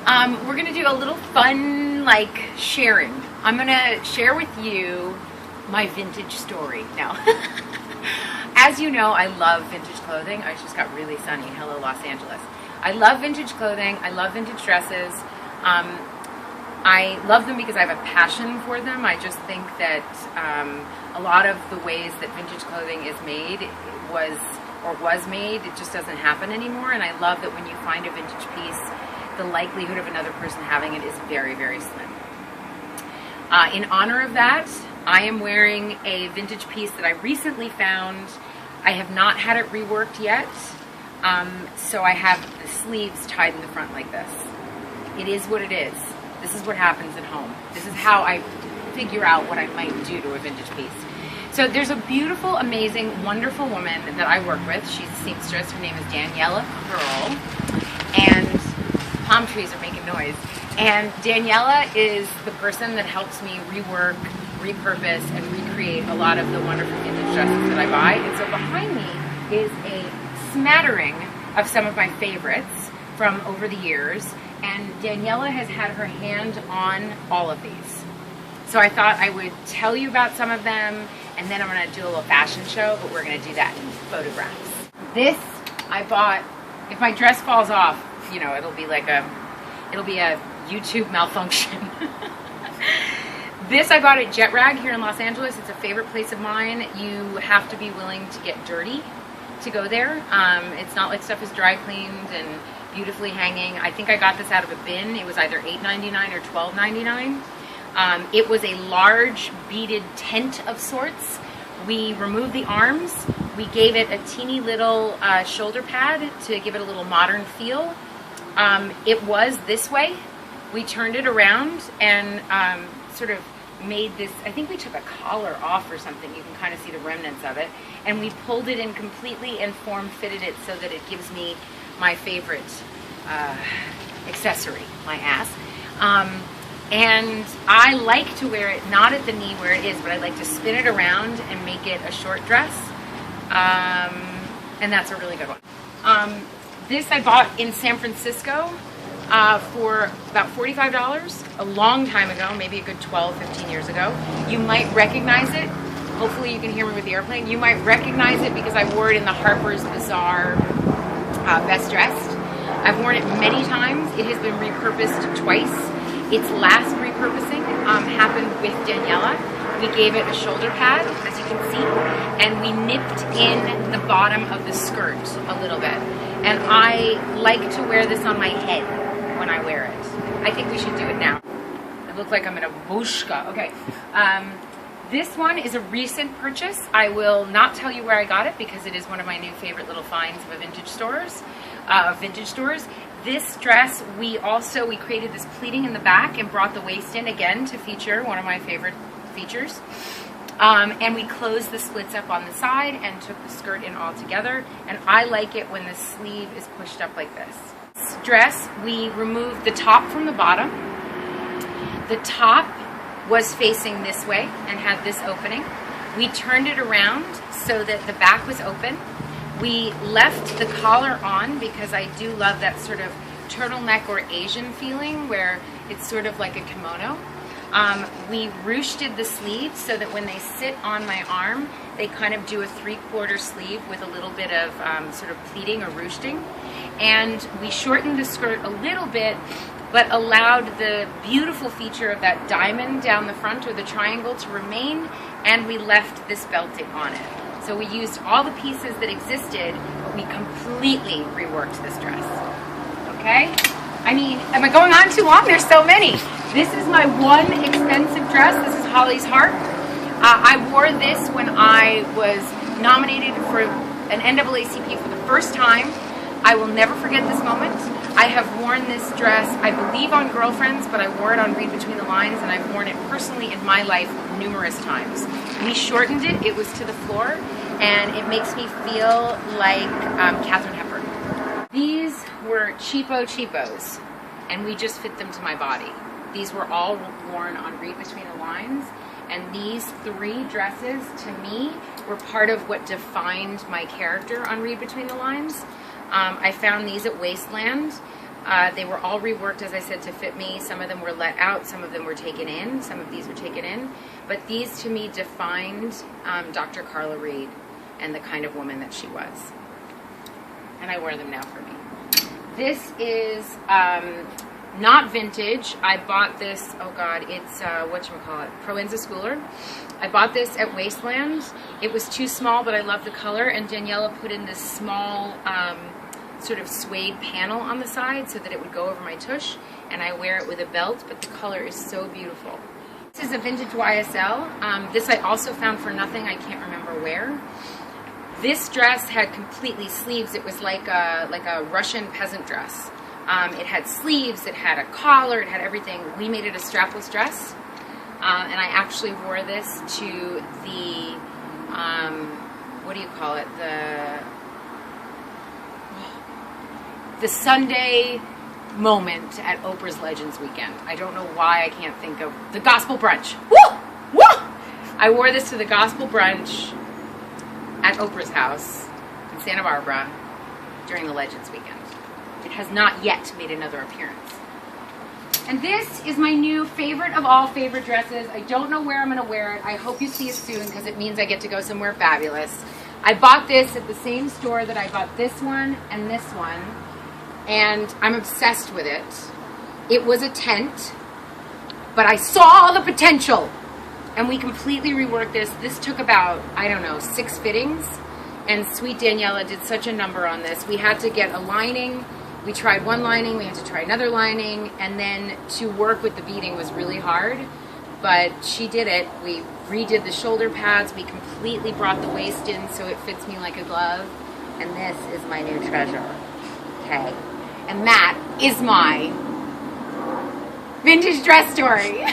We're gonna do a little fun, like, sharing. I'm gonna share with you my vintage story. Now, as you know, I love vintage clothing. I just got really sunny. Hello, Los Angeles. I love vintage clothing. I love vintage dresses. I love them because I have a passion for them. I just think that a lot of the ways that vintage clothing is made was made, it just doesn't happen anymore. And I love that when you find a vintage piece, the likelihood of another person having it is very, very slim. In honor of that, I am wearing a vintage piece that I recently found. I have not had it reworked yet, so I have the sleeves tied in the front like this. It is what it is. This is what happens at home. This is how I figure out what I might do to a vintage piece. So there's a beautiful, amazing, wonderful woman that I work with. She's a seamstress. Her name is Daniela Curl, and palm trees are making noise. And Daniela is the person that helps me rework, repurpose, and recreate a lot of the wonderful vintage dresses that I buy. And so behind me is a smattering of some of my favorites from over the years. And Daniela has had her hand on all of these. So I thought I would tell you about some of them, and then I'm going to do a little fashion show, but we're going to do that in photographs. This I bought. If my dress falls off, you know, it'll be a YouTube malfunction. This I bought at Jet Rag here in Los Angeles. It's a favorite place of mine. You have to be willing to get dirty to go there. It's not like stuff is dry cleaned and beautifully hanging. I think I got this out of a bin. It was either $8.99 or $12.99. It was a large beaded tent of sorts. We removed the arms. We gave it a teeny little shoulder pad to give it a little modern feel. It was this way. We turned it around and sort of made this, I think we took a collar off or something. You can kind of see the remnants of it. And we pulled it in completely and form fitted it so that it gives me my favorite accessory, my ass. And I like to wear it not at the knee where it is, but I like to spin it around and make it a short dress. And that's a really good one. This I bought in San Francisco for about $45 a long time ago, maybe a good 12, 15 years ago. You might recognize it. Hopefully you can hear me with the airplane. You might recognize it because I wore it in the Harper's Bazaar Best Dressed. I've worn it many times. It has been repurposed twice. Its last repurposing happened with Daniela. We gave it a shoulder pad, as you can see, and we nipped in the bottom of the skirt a little bit. And I like to wear this on my head when I wear it. I think we should do it now. I look like I'm in a bushka. Okay. This one is a recent purchase. I will not tell you where I got it because it is one of my new favorite little finds of vintage stores. This dress, we created this pleating in the back and brought the waist in again to feature one of my favorite features. And we closed the splits up on the side and took the skirt in all together. And I like it when the sleeve is pushed up like this. This dress, we removed the top from the bottom. The top was facing this way and had this opening. We turned it around so that the back was open. We left the collar on because I do love that sort of turtleneck or Asian feeling where it's sort of like a kimono. We ruched the sleeves so that when they sit on my arm, they kind of do a 3/4 sleeve with a little bit of sort of pleating or ruching. And we shortened the skirt a little bit, but allowed the beautiful feature of that diamond down the front or the triangle to remain, and we left this belting on it. So we used all the pieces that existed, but we completely reworked this dress. Okay? I mean, am I going on too long? There's so many. This is my one expensive dress. This is Holly's Heart. I wore this when I was nominated for an NAACP for the first time. I will never forget this moment. I have worn this dress, I believe, on Girlfriends, but I wore it on Read Between the Lines, and I've worn it personally in my life numerous times. We shortened it. It was to the floor, and it makes me feel like Katharine Hepburn. These were cheapos, and we just fit them to my body. These were all worn on Read Between the Lines, and these three dresses, to me, were part of what defined my character on Read Between the Lines. I found these at Wasteland. They were all reworked, as I said, to fit me. Some of them were let out, some of them were taken in, some of these were taken in. But these, to me, defined Dr. Carla Reed and the kind of woman that she was. And I wear them now for me. This is not vintage. I bought this, oh God, it's, whatchamacallit, Proenza Schooler. I bought this at Wasteland. It was too small, but I love the color, and Daniela put in this small sort of suede panel on the side so that it would go over my tush, and I wear it with a belt, but the color is so beautiful. This is a vintage YSL. This I also found for nothing. I can't remember where. This dress had completely sleeves. It was like a Russian peasant dress. It had sleeves, it had a collar, it had everything. We made it a strapless dress. And I actually wore this to the, what do you call it? The Sunday moment at Oprah's Legends Weekend. I don't know why I can't think of the gospel brunch. Woo! Woo! I wore this to the gospel brunch at Oprah's house in Santa Barbara during the Legends Weekend. It has not yet made another appearance. And this is my new favorite of all favorite dresses. I don't know where I'm going to wear it. I hope you see it soon because it means I get to go somewhere fabulous. I bought this at the same store that I bought this one and this one, and I'm obsessed with it. It was a tent, but I saw the potential, and we completely reworked this. This took about, I don't know, 6 fittings, and sweet Daniela did such a number on this. We had to get a lining. We tried one lining, we had to try another lining, and then to work with the beading was really hard, but she did it. We redid the shoulder pads, we completely brought the waist in so it fits me like a glove, and this is my new treasure, okay? And that is my vintage dress story.